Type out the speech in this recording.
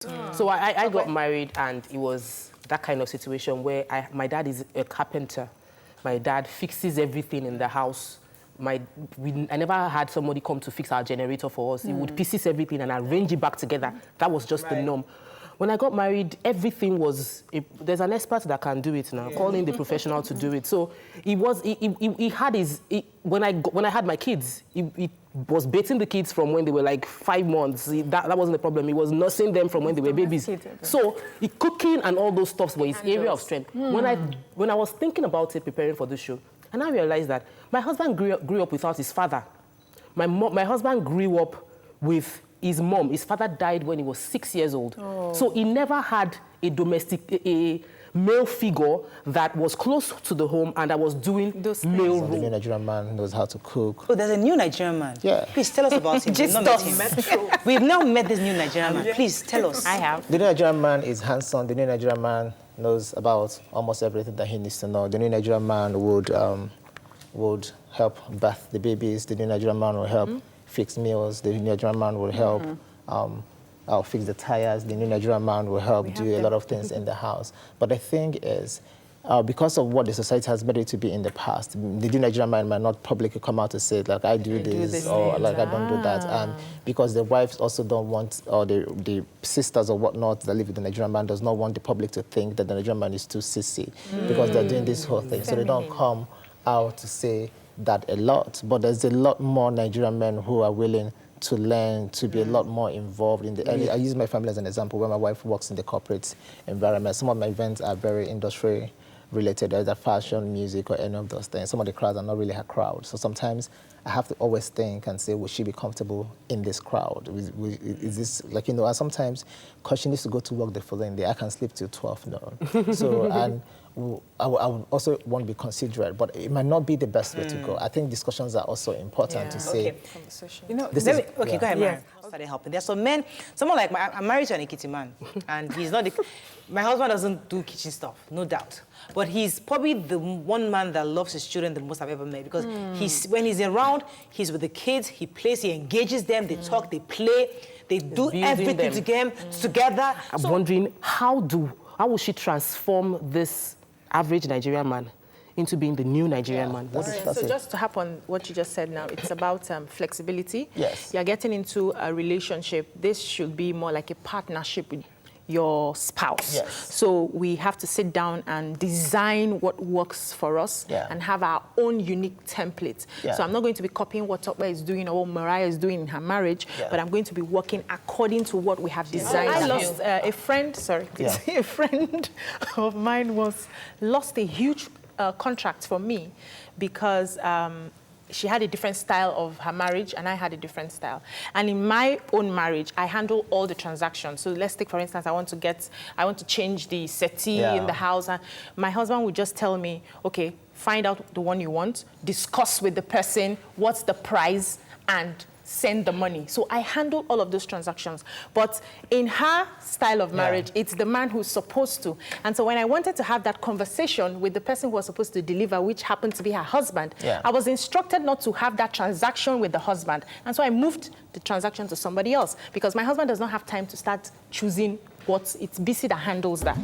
So I got married, and it was that kind of situation where my dad is a carpenter. My dad fixes everything in the house. I never had somebody come to fix our generator for us. He would pieces everything and arrange it back together. That was just the norm. When I got married, everything was... there's an expert that can do it now, calling the professional to do it. So he had his... when I had my kids, he was bathing the kids from when they were like 5 months. That wasn't the problem. He was nursing them from when they were babies. So cooking and all those stuffs were his area of strength. When I was thinking about it, preparing for this show, and I realized that my husband grew up without his father. My husband grew up with his mom. His father died when he was 6 years old. So he never had a male figure that was close to the home and that was doing those male roles. The new Nigerian man knows how to cook. Oh, there's a new Nigerian man. Yeah. Please tell us about him. We've not met him. We've now met this new Nigerian man. Please tell us. I have. The new Nigerian man is handsome. The new Nigerian man knows about almost everything that he needs to know. The new Nigerian man would help bath the babies. The new Nigerian man will help fix meals. The new Nigerian man will help I'll fix the tires. The new Nigerian man will help do a lot of things in the house. But the thing is, because of what the society has made it to be in the past, the new Nigerian man might not publicly come out to say, like, I do this, or like, I don't do that. And because the wives also don't want, or the sisters or whatnot that live with the Nigerian man does not want the public to think that the Nigerian man is too sissy, because they're doing this whole thing. So they don't come out to say that a lot. But there's a lot more Nigerian men who are willing to learn, to be a lot more involved in the... I use my family as an example, where my wife works in the corporate environment. Some of my events are very industry related, either fashion, music, or any of those things. Some of the crowds are not really her crowd. So sometimes I have to always think and say, will she be comfortable in this crowd? Is this, like, you know, and sometimes, because she needs to go to work the following day, I can sleep till 12 noon. So, and I would also want to be considerate, but it might not be the best way to go. I think discussions are also important to say. You know, go ahead, Mary. Started helping. There's some men, someone like I'm married to an Ekiti man, and he's not. My husband doesn't do kitchen stuff, no doubt. But he's probably the one man that loves his children the most I've ever met, because when he's around, he's with the kids, he plays, he engages them, they talk, they play, they do everything together. I'm wondering, how will she transform this average Nigerian man into being the new Nigerian man? So just to hop on what you just said now, it's about flexibility. Yes. You're getting into a relationship. This should be more like a partnership with your spouse. Yes. So we have to sit down and design what works for us and have our own unique template. So I'm not going to be copying what Tokwe is doing or what Mariah is doing in her marriage, but I'm going to be working according to what we have designed. I lost a friend, a friend of mine lost a huge contract for me because she had a different style of her marriage and I had a different style. And in my own marriage, I handle all the transactions. So let's take, for instance, I want to change the settee in the house. And my husband would just tell me, okay, find out the one you want, discuss with the person, what's the price, and send the money. So I handle all of those transactions. But in her style of marriage, it's the man who's supposed to. And so when I wanted to have that conversation with the person who was supposed to deliver, which happened to be her husband, I was instructed not to have that transaction with the husband. And so I moved the transaction to somebody else, because my husband does not have time to start choosing it's BC that handles that.